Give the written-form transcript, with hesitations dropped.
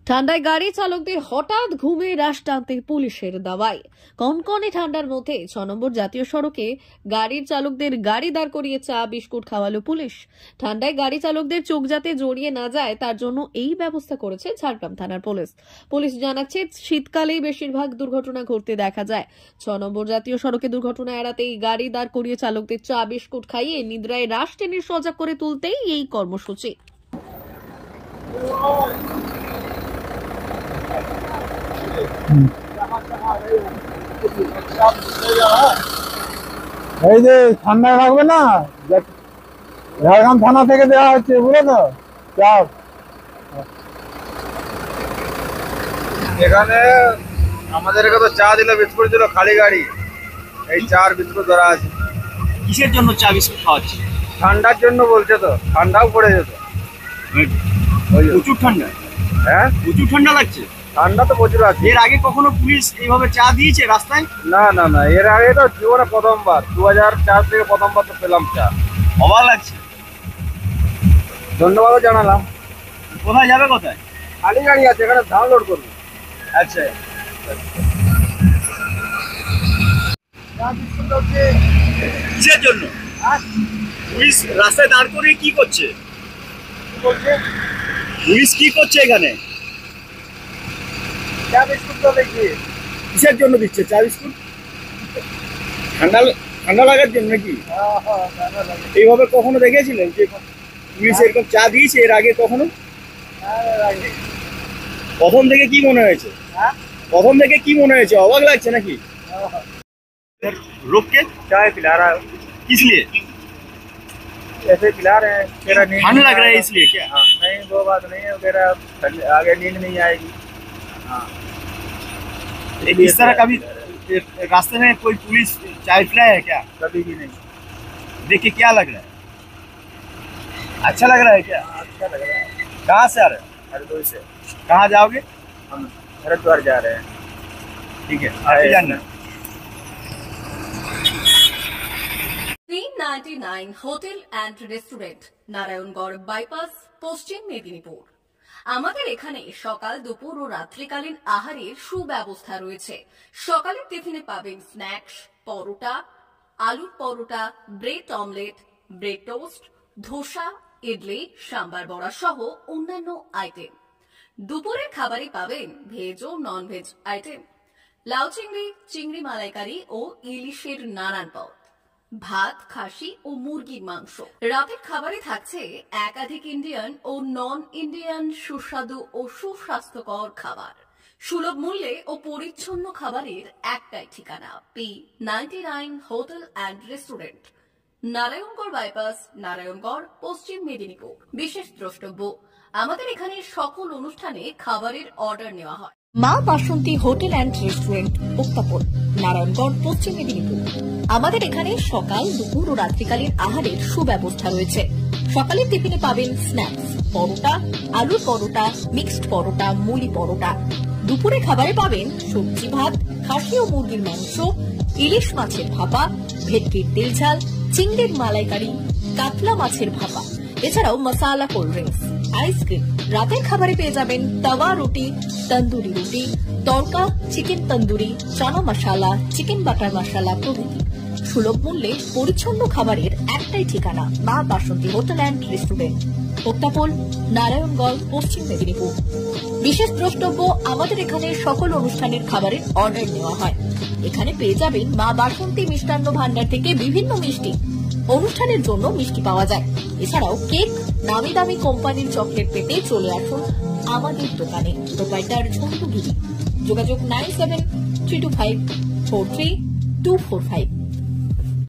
ঠান্ডায় গাড়ি চালকদের হঠাৎ ঘুমে রাশ টানতে পুলিশের দাওয়াই। কনকনে ঠান্ডার মধ্যে 6 নম্বর জাতীয় সড়কে গাড়ির চালকদের গাড়ি দাঁড় করিয়ে চা বিস্কুট খাওয়ালো পুলিশ। ঠান্ডায় গাড়ি চালকদের চোখ যাতে জড়িয়ে না যায় তার জন্য এই ব্যবস্থা করেছে ঝাড়গ্রাম থানার পুলিশ। পুলিশ জানাচ্ছে, শীতকালেই বেশিরভাগ দুর্ঘটনা ঘটতে দেখা যায়। 6 নম্বর জাতীয় সড়কে দুর্ঘটনা এড়াতেই গাড়ি দাঁড় করিয়ে চালকদের চা বিস্কুট খাইয়ে নিদ্রায় রাশ টেনে সজাগ করে তুলতেই এই কর্মসূচি। এই যে ঠান্ডা থাকবে না, ঝাড়গ্রাম থানা থেকে দেওয়া হচ্ছে, বুঝলো তো চাপ। এখানে আমাদের তো চা দিল, বিস্কুট দিল, খালি গাড়ি। এই চা আর বিস্কুট ধরা আছে। কিসের জন্য চা বিস্কুট খাওয়াচ্ছে? ঠান্ডার জন্য বলছে তো, ঠান্ডাও পড়ে যেত। প্রচুর ঠান্ডা। হ্যাঁ, প্রচুর ঠান্ডা লাগছে। ঠান্ডা তো প্রচুর আছে। এর আগে কখনো পুলিশ এইভাবে চা দিয়েছে রাস্তায়? না না না, এর আগে তো জীবনে প্রথমবার, 2004 থেকে প্রথমবার তো পেলাম চা। অবাক লাগছে। ধন্যবাদও জানালাম। কোথায় যাবে? কোথায়? খালি গাড়ি আছে, এখানে ডাউনলোড করবো। আচ্ছা, কিসের জন্য পুলিশ রাস্তায় দাঁড় করিয়ে কি করছে? পুলিশ কি করছে এখানে? চা বিস্কুট তো দেখি। কিসের জন্য দিচ্ছে চা বিস্কুট? ঠান্ডা ঠান্ডা লাগার জন্য নাকি? এইভাবে কখনো দেখেছিলেন যে পুলিশ এরকম চা দিয়েছে এর আগে কখনো? প্রথম থেকে কি মনে হয়েছে? প্রথম থেকে কি মনে হয়েছে? অবাক লাগছে নাকি? लोग के चाय पिला रहा है, किस लिए? ऐसे पिला रहे हैं। तेरा नींद ठंड लग रहा है इसलिए क्या? हाँ, नहीं वो बात नहीं है, तेरा आगे नींद नहीं आएगी। हाँ, इस तरह कभी रास्ते में कोई पुलिस चाय पिलाया है क्या? कभी भी नहीं। देख के क्या लग रहा है? अच्छा लग रहा है क्या? अच्छा लग रहा है। कहाँ से आ रहे हैं? हरदोई से। कहाँ जाओगे? हम हरिद्वार जा रहे हैं। ठीक है, आगे जाना। 399 hotel and restaurant, Narayangarh bypass, পশ্চিম মেদিনীপুর। আমাদের এখানে সকাল, দুপুর ও রাত্রিকালীন আহারের সুব্যবস্থা রয়েছে। সকালের টিফিনে পাবেন স্ন্যাক্স, পরোটা, আলুর paratha, bread omelette, bread toast, dosa, idli, sambar vada সহ অন্যান্য আইটেম। দুপুরের খাবারে পাবেন ভেজ ও নন ভেজ আইটেম, লাউ চিংড়ি, চিংড়ি মালাইকারি ও ইলিশের নানান পদ, ভাত, খাসি ও মুরগির মাংস। রাতের খাবারে থাকছে একাধিক ইন্ডিয়ান ও নন ইন্ডিয়ান সুস্বাদু ও সুস্বাস্থ্যকর খাবার। সুলভ মূল্যে ও পরিচ্ছন্ন খাবারের একটাই ঠিকানা, P99 hotel and restaurant, Narayangarh bypass, Narayangarh, পশ্চিম মেদিনীপুর। বিশেষ দ্রষ্টব্য, আমাদের এখানে সকল অনুষ্ঠানে খাবারের অর্ডার নেওয়া হয়। মা বাসন্তী হোটেল অ্যান্ড রেস্টুরেন্ট, উত্তাপন, নারায়ণগড়, পশ্চিম মেদিনীপুর। আমাদের এখানে সকাল, দুপুর ও রাত্রিকালীন আহারের সুব্যবস্থা রয়েছে। সকালের টিফিনে পাবেন স্ন্যাক্স, পরোটা, আলুর পরোটা, মিক্সড পরোটা, মুলি পরোটা। দুপুরে খাবারে পাবেন সবজি ভাত, খাসি ও মুরগির মাংস, ইলিশ মাছের ভাপা, ভেটকির তেল ঝাল, চিংড়ির মালাইকারি, কাতলা মাছের ভাপা, এছাড়াও মশালা কোল্ড ড্রিঙ্কস, আইসক্রিম। রাতের খাবারে পেয়ে যাবেন তাওয়া রুটি, তন্দুরি রুটি, তড়কা, চিকেন তন্দুরি, চানা মশালা, চিকেন বাটার মশালা প্রভৃতি। সুলভ মূল্যে পরিচ্ছন্ন খাবারের একটাই ঠিকানা, মা বাসন্তী হোটেল অ্যান্ড রেস্টুরেন্ট, উত্তাপন, নারায়ণগড়, পশ্চিম মেদিনীপুর। বিশেষ দ্রষ্টব্য, আমাদের এখানে সকল অনুষ্ঠানের খাবারের অর্ডার নেওয়া হয়। এখানে পেয়ে যাবেন মা বাসন্তী মিষ্টান্ন ভান্ডার থেকে বিভিন্ন মিষ্টি। অনুষ্ঠানের জন্য মিষ্টি পাওয়া যায়। এছাড়াও কেক, নামি দামি কোম্পানির চকলেট পেতে চলে আসুন আমাদের দোকানে। প্রোপাইটার ঝন্টু গিরি। যোগাযোগ 9732543245।